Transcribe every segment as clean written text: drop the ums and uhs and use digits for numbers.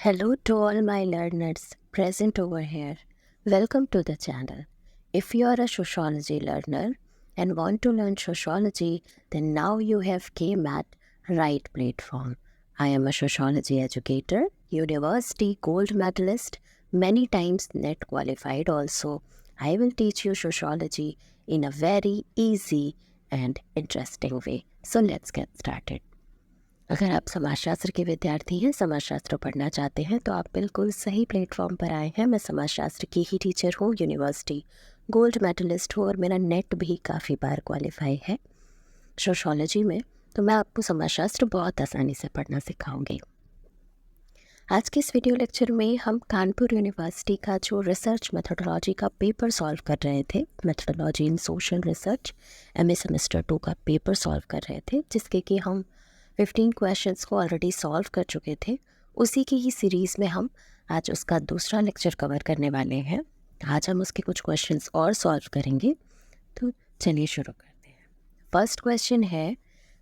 Hello to all my learners present over here. Welcome to the channel. If you are a sociology learner and want to learn sociology, then now you have came at right platform. I am a sociology educator, university gold medalist, many times net qualified also. I will teach you sociology in a very easy and interesting way. So let's get started. अगर आप समाजशास्त्र के विद्यार्थी हैं, समाजशास्त्र पढ़ना चाहते हैं तो आप बिल्कुल सही प्लेटफॉर्म पर आए हैं। मैं समाजशास्त्र की ही टीचर हूँ, यूनिवर्सिटी गोल्ड मेडलिस्ट हूँ और मेरा नेट भी काफ़ी बार क्वालिफाई है सोशोलॉजी में। तो मैं आपको समाजशास्त्र बहुत आसानी से पढ़ना सिखाऊंगी। आज के इस वीडियो लेक्चर में हम कानपुर यूनिवर्सिटी का जो रिसर्च मेथोडोलॉजी का पेपर सॉल्व कर रहे थे, मेथोडोलॉजी इन सोशल रिसर्च एमए सेमेस्टर 2 का पेपर सॉल्व कर रहे थे, जिसके कि हम 15 क्वेश्चंस को ऑलरेडी सॉल्व कर चुके थे। उसी की ही सीरीज़ में हम आज उसका दूसरा लेक्चर कवर करने वाले हैं। आज हम उसके कुछ क्वेश्चंस और सॉल्व करेंगे। तो चलिए शुरू करते हैं। फर्स्ट क्वेश्चन है,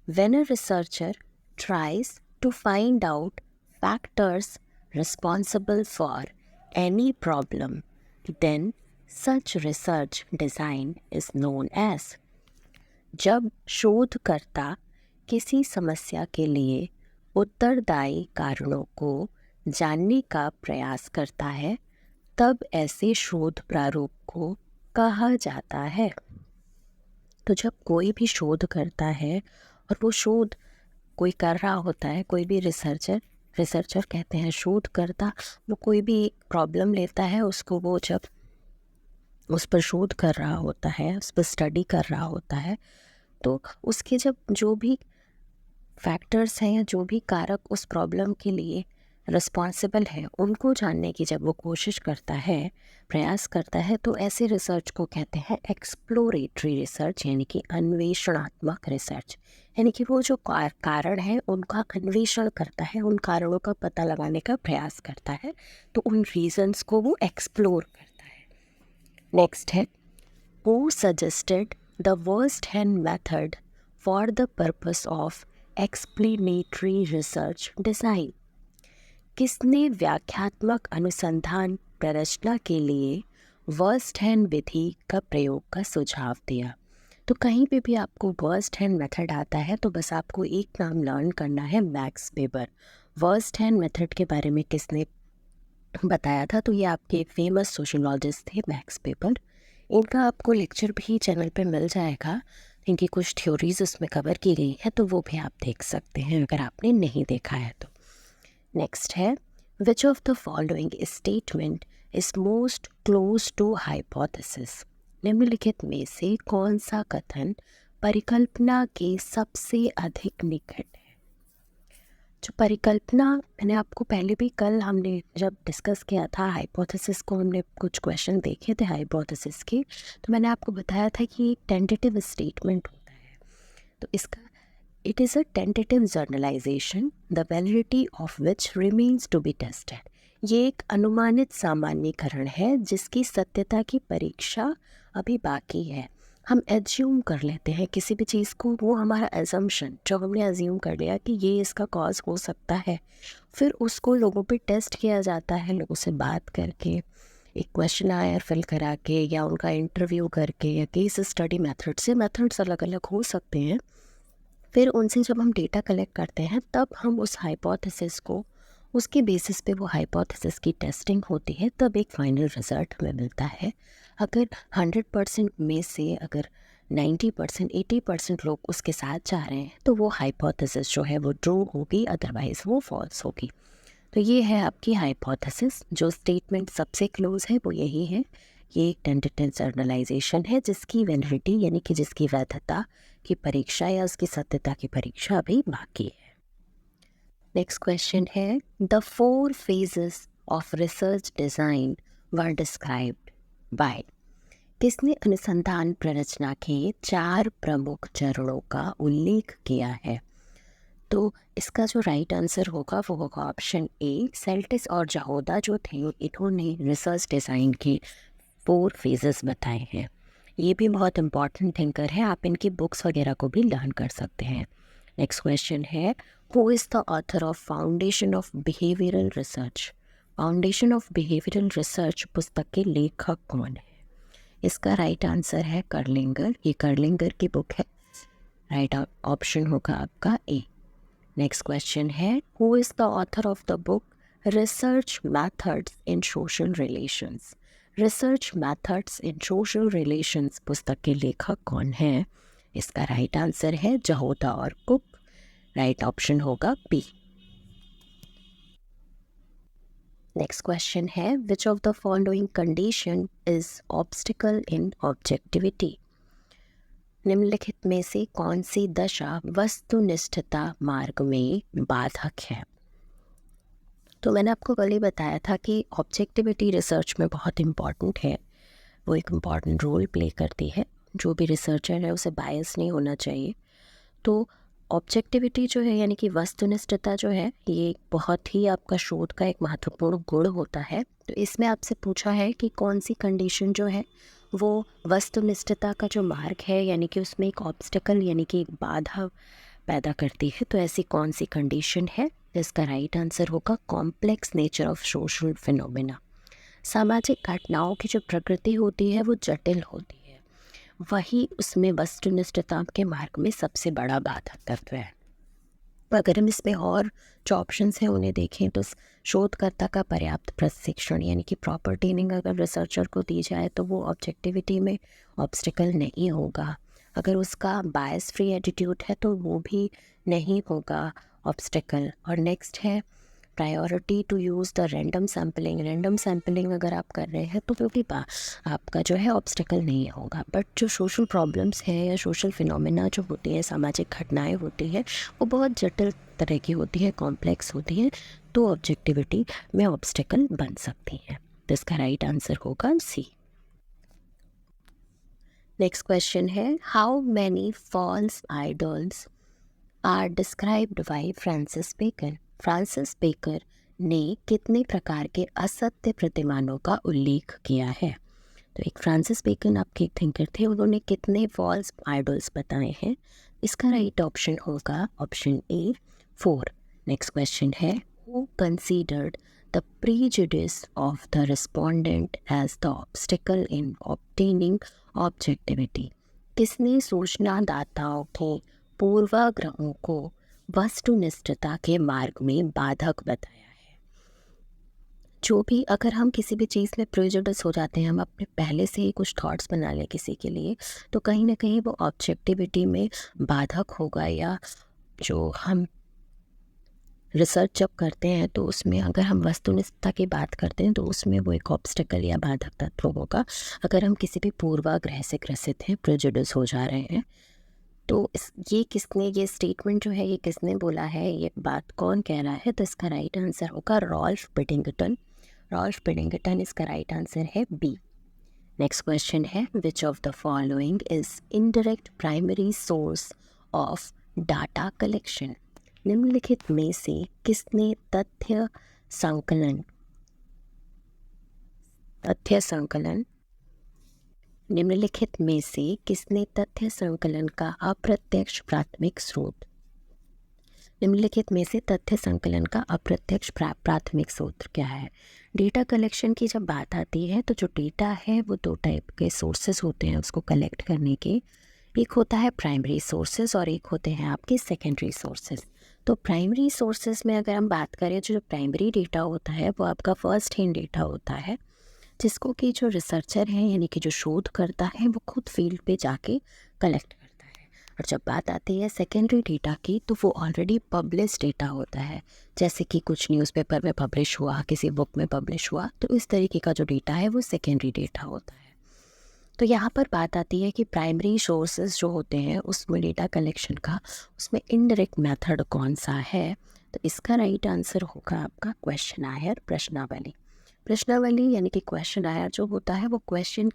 when a researcher tries to find out factors responsible for any problem then such research design is known as. जब शोधकर्ता किसी समस्या के लिए उत्तरदायी कारणों को जानने का प्रयास करता है, तब ऐसे शोध प्रारूप को कहा जाता है। तो जब कोई भी शोध करता है और वो शोध कोई कर रहा होता है, कोई भी रिसर्चर कहते हैं शोधकर्ता, वो कोई भी प्रॉब्लम लेता है, उसको वो जब उस पर शोध कर रहा होता है, उस पर स्टडी कर रहा होता है, तो उसके जब जो भी फैक्टर्स हैं या जो भी कारक उस प्रॉब्लम के लिए रिस्पॉन्सिबल है, उनको जानने की जब वो कोशिश करता है, प्रयास करता है, तो ऐसे रिसर्च को कहते हैं एक्सप्लोरेटरी रिसर्च, यानी कि अन्वेषणात्मक रिसर्च। यानी कि वो जो कारण है उनका अन्वेषण करता है, उन कारणों का पता लगाने का प्रयास करता है, तो उन रीजंस को वो एक्सप्लोर करता है। नेक्स्ट है, who suggested the worst hand method for the purpose of explanatory research design. किसने व्याख्यात्मक अनुसंधान प्ररचना के लिए वर्स्ट हैंड विधि का प्रयोग का सुझाव दिया। तो कहीं पे भी आपको वर्स्ट हैंड मेथड आता है तो बस आपको एक नाम लर्न करना है, max weber. Worst hand method के बारे में किसने बताया था? तो ये आपके एक फेमस सोशोलॉजिस्ट थे, मैक्स वेबर। इनका आपको लेक्चर भी चैनल पे मिल जाएगा। इनकी कुछ थ्योरीज उसमें कवर की गई है, तो वो भी आप देख सकते हैं अगर आपने नहीं देखा है तो। नेक्स्ट है, which of the following statement is most close to hypothesis. निम्नलिखित में से कौन सा कथन परिकल्पना के सबसे अधिक निकट है? जो परिकल्पना, मैंने आपको पहले भी कल हमने जब डिस्कस किया था हाइपोथेसिस को, हमने कुछ क्वेश्चन देखे थे हाइपोथेसिस के, तो मैंने आपको बताया था कि एक टेंटेटिव स्टेटमेंट होता है। तो इसका it is a tentative generalization the validity of which remains to be tested. ये एक अनुमानित सामान्यीकरण है जिसकी सत्यता की परीक्षा अभी बाकी है। हम एज्यूम कर लेते हैं किसी भी चीज़ को, वो हमारा एजम्पशन जो हमने एज्यूम कर लिया कि ये इसका कॉज हो सकता है, फिर उसको लोगों पे टेस्ट किया जाता है, लोगों से बात करके, एक क्वेश्चन आयर फिल करा के, या उनका इंटरव्यू करके, या केस स्टडी मेथड से, मेथड्स अलग अलग हो सकते हैं। फिर उनसे जब हम डेटा कलेक्ट करते हैं तब हम उस हाइपोथेसिस को, उसके बेसिस पे वो हाइपोथेसिस की टेस्टिंग होती है, तब एक फाइनल रिज़ल्ट हमें मिलता है। अगर 100% में से अगर 90%, 80% लोग उसके साथ जा रहे हैं तो वो हाइपोथेसिस जो है वो ट्रू होगी, अदरवाइज़ वो फॉल्स होगी। तो ये है आपकी हाइपोथेसिस। जो स्टेटमेंट सबसे क्लोज है वो यही है। ये एक टेंटेटिव जर्नलाइजेशन है जिसकी वैलिडिटी, यानी कि जिसकी वैधता की परीक्षा या उसकी सत्यता की परीक्षा अभी बाकी है। नेक्स्ट क्वेश्चन है, the 4 phases of research design were described bye. किसने अनुसंधान प्ररचना के 4 प्रमुख चरणों का उल्लेख किया है? तो इसका जो राइट आंसर होगा वो होगा ऑप्शन ए। सेल्टिस और जहोदा जो थे, इन्होंने रिसर्च डिज़ाइन के 4 phases बताए हैं। ये भी बहुत इंपॉर्टेंट थिंकर है, आप इनकी बुक्स वगैरह को भी लर्न कर सकते हैं। नेक्स्ट क्वेश्चन है, who is the author of foundation of behavioural research? Foundation of behavioural research पुस्तक के लेखक कौन है? इसका राइट आंसर है कर्लिंगर। ये कर्लिंगर की बुक है। राइट ऑप्शन होगा आपका ए। नेक्स्ट क्वेश्चन है, who is the author of the book research methods in social relations? Research methods in social relations पुस्तक के लेखक कौन है? इसका राइट आंसर है जहोदा और कुक। राइट ऑप्शन होगा बी। नेक्स्ट क्वेश्चन है, which of the following condition is obstacle in objectivity? निम्नलिखित में से कौन सी दशा वस्तुनिष्ठता मार्ग में बाधक है? तो मैंने आपको कल ही बताया था कि ऑब्जेक्टिविटी रिसर्च में बहुत इम्पॉर्टेंट है, वो एक इम्पॉर्टेंट रोल प्ले करती है। जो भी रिसर्चर है उसे बायस नहीं होना चाहिए। तो ऑब्जेक्टिविटी जो है यानी कि वस्तुनिष्ठता जो है, ये बहुत ही आपका शोध का एक महत्वपूर्ण गुण होता है। तो इसमें आपसे पूछा है कि कौन सी कंडीशन जो है वो वस्तुनिष्ठता का जो मार्ग है यानी कि उसमें एक ऑब्स्टिकल यानी कि एक बाधा पैदा करती है। तो ऐसी कौन सी कंडीशन है? इसका राइट आंसर होगा complex nature of social phenomena. सामाजिक घटनाओं की जो प्रकृति होती है वो जटिल होती है, वही उसमें वस्तुनिष्ठता के मार्ग में सबसे बड़ा बाधक तत्व है। अगर हम इसमें और जो ऑप्शंस हैं उन्हें देखें तो शोधकर्ता का पर्याप्त प्रशिक्षण यानी कि प्रॉपर ट्रेनिंग अगर रिसर्चर को दी जाए तो वो ऑब्जेक्टिविटी में ऑब्स्टिकल नहीं होगा। अगर उसका बायस फ्री एटीट्यूड है तो वो भी नहीं होगा ऑब्स्टिकल। और नेक्स्ट है priority to use the random sampling. Random sampling अगर आप कर रहे हैं तो भी आपका जो है ऑब्स्टिकल नहीं होगा। बट जो सोशल प्रॉब्लम्स हैं या सोशल फिनोमेना जो होती हैं, सामाजिक घटनाएं होती हैं, वो बहुत जटिल तरह की होती है, कॉम्प्लेक्स होती हैं, तो ऑब्जेक्टिविटी में ऑब्स्टिकल बन सकती हैं। तो इसका राइट आंसर होगा सी। नेक्स्ट क्वेश्चन है, how many false idols are described by Francis Bacon? Francis Baker ने कितने प्रकार के असत्य प्रतिमानों का उल्लेख किया है? तो एक फ्रांसिस बेकन आपके एक थिंकर थे, उन्होंने कितने फॉल्स आइडल्स बताए हैं? इसका राइट ऑप्शन होगा ऑप्शन ए 4। नेक्स्ट क्वेश्चन है, who considered the prejudice of the respondent as the obstacle in obtaining objectivity? किसने सूचनादाताओं के पूर्वाग्रहों को वस्तुनिष्ठता के मार्ग में बाधक बताया है? जो भी अगर हम किसी भी चीज़ में प्रेजुडिस हो जाते हैं, हम अपने पहले से ही कुछ थॉट्स बना लें किसी के लिए, तो कहीं ना कहीं वो ऑब्जेक्टिविटी में बाधक होगा। या जो हम रिसर्च जब करते हैं तो उसमें अगर हम वस्तुनिष्ठता की बात करते हैं तो उसमें वो एक ऑब्स्टिकल या बाधक तत्व होगा। अगर हम किसी भी पूर्वाग्रह से ग्रसित हैं, प्रेजुडिस हो जा रहे हैं, तो ये स्टेटमेंट जो है ये किसने बोला है, ये बात कौन कह रहा है? तो इसका राइट आंसर होगा रॉल्फ पिडिंगटन। रॉल्फ पिडिंगटन इसका राइट आंसर है बी। नेक्स्ट क्वेश्चन है, which of the following is indirect primary source of data collection? निम्नलिखित में से किसने तथ्य संकलन निम्नलिखित में से किसने तथ्य संकलन का अप्रत्यक्ष प्राथमिक स्रोत? निम्नलिखित में से तथ्य संकलन का अप्रत्यक्ष प्राथमिक स्रोत क्या है? डेटा कलेक्शन की जब बात आती है तो जो डेटा है वो दो टाइप के सोर्सेज होते हैं उसको कलेक्ट करने के। एक होता है प्राइमरी सोर्सेज और एक होते हैं आपके सेकेंडरी सोर्सेज। तो प्राइमरी सोर्सेज में अगर हम बात करें, जो प्राइमरी डेटा होता है वो आपका फर्स्ट हैंड डेटा होता है, जिसको कि जो रिसर्चर हैं यानी कि जो शोध करता है वो खुद फील्ड पे जाके कलेक्ट करता है। और जब बात आती है सेकेंडरी डेटा की तो वो ऑलरेडी पब्लिश डेटा होता है, जैसे कि कुछ न्यूज़पेपर में पब्लिश हुआ, किसी बुक में पब्लिश हुआ, तो इस तरीके का जो डेटा है वो सेकेंडरी डेटा होता है। तो यहाँ पर बात आती है कि प्राइमरी सोर्सेज जो होते हैं उसमें डेटा कलेक्शन का, उसमें इनडायरेक्ट मेथड कौन सा है? तो इसका राइट आंसर होगा आपका क्वेश्चन आयर, प्रश्नावली। प्रश्नावली यानी कि क्वेश्चन आयर जो होता है वो क्वेश्चन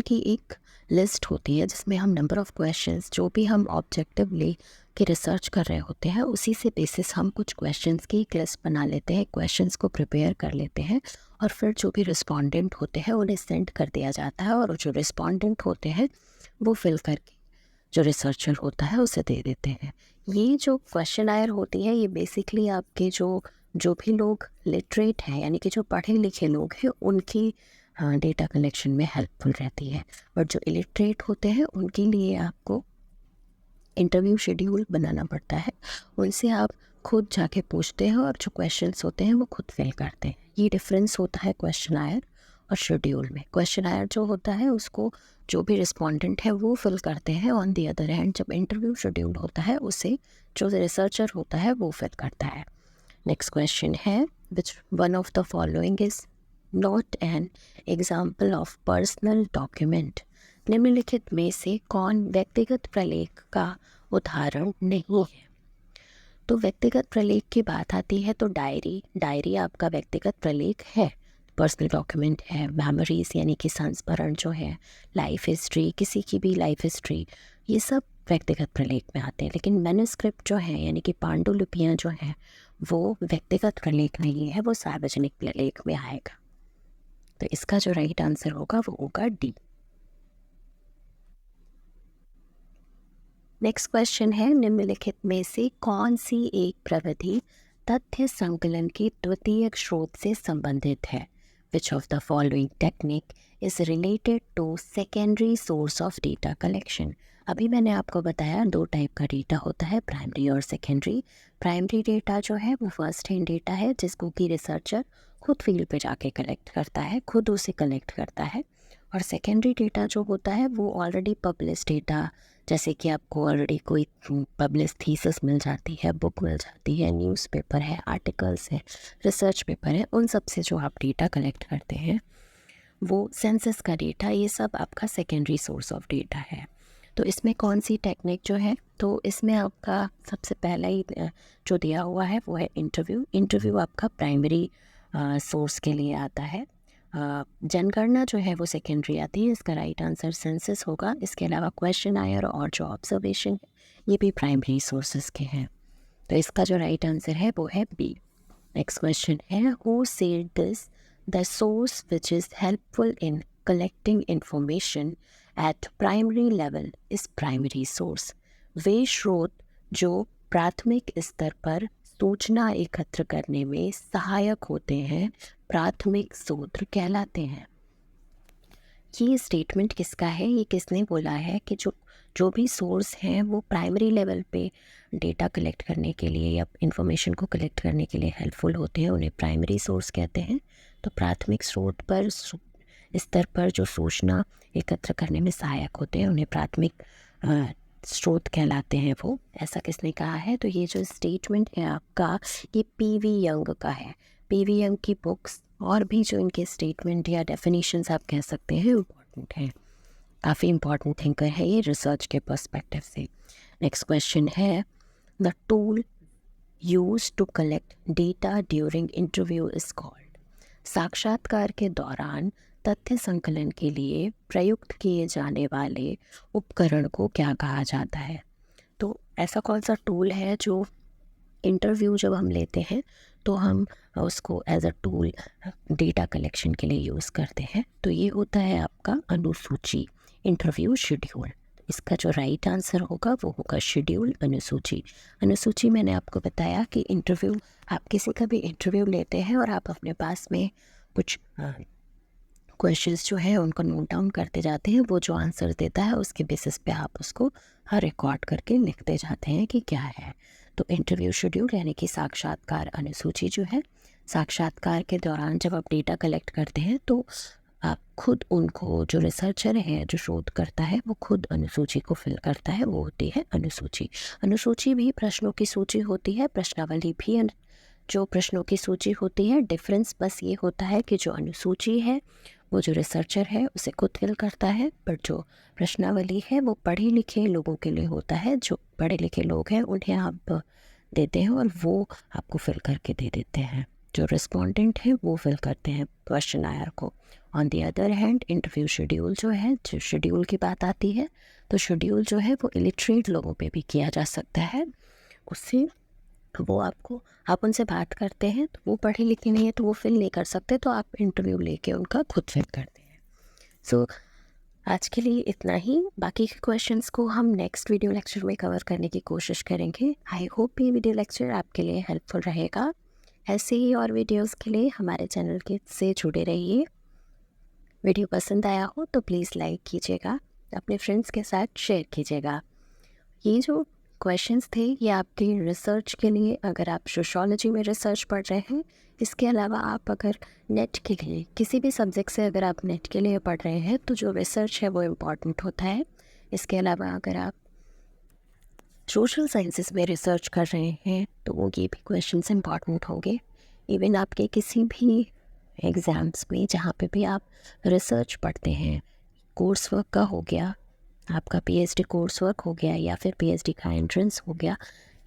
की एक लिस्ट होती है जिसमें हम नंबर ऑफ क्वेश्चंस जो भी हम ऑब्जेक्टिवली के रिसर्च कर रहे होते हैं उसी से बेसिस हम कुछ क्वेश्चंस की एक लिस्ट बना लेते हैं, क्वेश्चंस को प्रिपेयर कर लेते हैं और फिर जो भी रिस्पोंडेंट होते हैं उन्हें सेंड कर दिया जाता है और जो रिस्पोंडेंट होते हैं वो फिल करके जो रिसर्चर होता है उसे दे देते हैं। ये जो क्वेश्चन आयर होती है ये बेसिकली आपके जो भी लोग लिटरेट हैं यानी कि जो पढ़े लिखे लोग हैं उनकी डेटा कलेक्शन में हेल्पफुल रहती है। और जो इलिटरेट होते हैं उनके लिए आपको इंटरव्यू शेड्यूल बनाना पड़ता है। उनसे आप खुद जाके पूछते हैं और जो क्वेश्चंस होते हैं वो खुद फिल करते हैं। ये डिफरेंस होता है क्वेश्चन आयर और शेड्यूल में। क्वेश्चन आयर जो होता है उसको जो भी रिस्पोंडेंट है वो फिल करते हैं। ऑन दी अदर हैंड जब इंटरव्यू शेड्यूल होता है उसे जो रिसर्चर होता है वो फिल करता है। नेक्स्ट क्वेश्चन है, which one of the following is not an example of personal document. निम्नलिखित में से कौन व्यक्तिगत प्रलेख का उदाहरण नहीं है। तो व्यक्तिगत प्रलेख की बात आती है तो डायरी आपका व्यक्तिगत प्रलेख है, पर्सनल डॉक्यूमेंट है। मेमोरीज यानी कि संस्मरण जो है, लाइफ हिस्ट्री, किसी की भी लाइफ हिस्ट्री, ये सब व्यक्तिगत प्रलेख में आते हैं। लेकिन मैन्युस्क्रिप्ट जो है यानी कि पांडुलिपियाँ जो हैं वो व्यक्तिगत प्रलेख नहीं है, वो सार्वजनिक प्रलेख में आएगा। तो इसका जो राइट आंसर होगा वो होगा डी। नेक्स्ट क्वेश्चन है, निम्नलिखित में से कौन सी एक प्रविधि तथ्य संकलन की द्वितीय स्रोत से संबंधित है। Which of the following technique is related to secondary source of data collection. अभी मैंने आपको बताया दो टाइप का डेटा होता है, प्राइमरी और सेकेंडरी। प्राइमरी डेटा जो है वो फर्स्ट हैंड डेटा है जिसको कि रिसर्चर खुद फील्ड पे जाके कलेक्ट करता है, खुद उसे कलेक्ट करता है। और सेकेंडरी डेटा जो होता है वो ऑलरेडी पब्लिश डेटा, जैसे कि आपको ऑलरेडी कोई पब्लिश थीसिस मिल जाती है, बुक मिल जाती है, न्यूज़पेपर है, आर्टिकल्स है, रिसर्च पेपर है, उन सब से जो आप डेटा कलेक्ट करते हैं वो सेंसस का डेटा, ये सब आपका सेकेंडरी सोर्स ऑफ डेटा है। तो इसमें कौन सी टेक्निक जो है, तो इसमें आपका सबसे पहला ही जो दिया हुआ है वो है इंटरव्यू। इंटरव्यू आपका प्राइमरी सोर्स के लिए आता है। जनगणना जो है वो सेकेंडरी आती है, इसका राइट आंसर सेंसस होगा। इसके अलावा क्वेश्चन आयर और जो ऑब्जर्वेशन है ये भी प्राइमरी सोर्सेज के हैं। तो इसका जो राइट आंसर है वो है बी। नेक्स्ट क्वेश्चन है, who said this the source which is helpful in collecting information at primary level is primary source. वे स्रोत जो प्राथमिक स्तर पर सूचना एकत्र करने में सहायक होते हैं प्राथमिक स्रोत कहलाते हैं। ये स्टेटमेंट किसका है, ये किसने बोला है कि जो भी सोर्स हैं वो प्राइमरी लेवल पे डेटा कलेक्ट करने के लिए या इंफॉर्मेशन को कलेक्ट करने के लिए हेल्पफुल होते हैं, उन्हें प्राइमरी सोर्स कहते हैं। तो प्राथमिक स्रोत पर स्तर पर जो सूचना एकत्र करने में सहायक होते हैं उन्हें प्राथमिक स्रोत कहलाते हैं वो। ऐसा किसने कहा है, तो ये जो स्टेटमेंट है आपका ये पीवी यंग का है। पीवी यंग की बुक्स और भी जो इनके स्टेटमेंट या डेफिनेशंस आप कह सकते हैं इम्पॉर्टेंट हैं, काफ़ी इम्पॉर्टेंट थिंकर है ये रिसर्च के पर्सपेक्टिव से। नेक्स्ट क्वेश्चन है, the tool use to collect data during interview is called. साक्षात्कार के दौरान तथ्य संकलन के लिए प्रयुक्त किए जाने वाले उपकरण को क्या कहा जाता है। तो ऐसा कौन सा टूल है जो इंटरव्यू जब हम लेते हैं तो हम उसको as a tool data collection के लिए यूज़ करते हैं, तो ये होता है आपका अनुसूची, इंटरव्यू शेड्यूल। इसका जो राइट आंसर होगा वो होगा शेड्यूल, अनुसूची। अनुसूची मैंने आपको बताया कि इंटरव्यू, आप किसी का भी इंटरव्यू लेते हैं और आप अपने पास में कुछ क्वेश्चंस जो है उनको नोट डाउन करते जाते हैं, वो जो आंसर देता है उसके बेसिस पे आप उसको रिकॉर्ड करके लिखते जाते हैं कि क्या है। तो इंटरव्यू शेड्यूल यानी कि साक्षात्कार अनुसूची जो है, साक्षात्कार के दौरान जब आप डेटा कलेक्ट करते हैं तो आप खुद उनको, जो रिसर्चर है, जो शोध करता है, वो खुद अनुसूची को फिल करता है, वो होती है अनुसूची। अनुसूची भी प्रश्नों की सूची होती है, प्रश्नावली भी जो प्रश्नों की सूची होती है। डिफरेंस बस ये होता है कि जो अनुसूची है वो जो रिसर्चर है उसे खुद फिल करता है, पर जो प्रश्नावली है वो पढ़े लिखे लोगों के लिए होता है। जो पढ़े लिखे लोग हैं उन्हें आप देते हैं और वो आपको फिल करके दे देते हैं। जो रिस्पोंडेंट है वो फिल करते हैं क्वेश्चन आयर को। On the other hand interview schedule जो है, जो शेड्यूल की बात आती है, तो शेड्यूल जो है वो इलिटरेट लोगों पे भी किया जा सकता है। उससे वो आप उनसे बात करते हैं तो वो पढ़े लिखे नहीं है तो वो फिल नहीं कर सकते, तो आप इंटरव्यू लेके उनका खुद फिल करते हैं। सो आज के लिए इतना ही। बाकी के क्वेश्चंस को हम नेक्स्ट वीडियो लेक्चर में कवर करने की कोशिश करेंगे। आई होप ये वीडियो लेक्चर आपके लिए हेल्पफुल रहेगा। ऐसे ही और वीडियोस के लिए हमारे चैनल के से जुड़े रहिए। वीडियो पसंद आया हो तो प्लीज़ लाइक कीजिएगा, अपने फ्रेंड्स के साथ शेयर कीजिएगा। ये जो क्वेश्चंस थे ये आपकी रिसर्च के लिए, अगर आप सोशियोलॉजी में रिसर्च पढ़ रहे हैं, इसके अलावा आप अगर नेट के लिए किसी भी सब्जेक्ट से अगर आप नेट के लिए पढ़ रहे हैं तो जो रिसर्च है वो इम्पॉर्टेंट होता है। इसके अलावा अगर आप सोशल साइंसेस में रिसर्च कर रहे हैं तो वो ये भी क्वेश्चंस इम्पॉर्टेंट होंगे। इवन आपके किसी भी एग्ज़ाम्स में जहाँ पे भी आप रिसर्च पढ़ते हैं, कोर्स वर्क का हो गया, आपका पीएचडी कोर्स वर्क हो गया, या फिर पीएचडी का एंट्रेंस हो गया,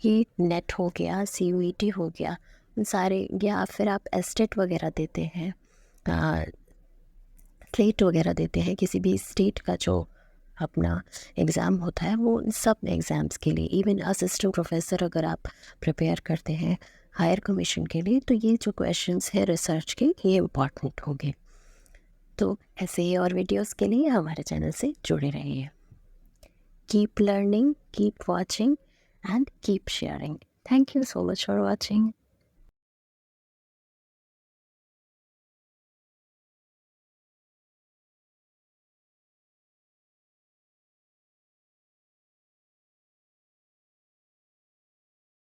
ये नेट हो गया, सीयूईटी हो गया, उन सारे, या फिर आप एस्टेट वगैरह देते हैं, स्लेट वगैरह देते हैं, किसी भी स्टेट का जो अपना एग्ज़ाम होता है, वो सब एग्ज़ाम्स के लिए, इवन असिस्टेंट प्रोफेसर अगर आप प्रिपेयर करते हैं हायर कमीशन के लिए, तो ये जो क्वेश्चंस है रिसर्च के, ये इम्पॉर्टेंट होंगे। तो ऐसे ही और वीडियोस के लिए हमारे चैनल से जुड़े रहिए। Keep learning, keep watching and keep sharing. Thank you so much for watching.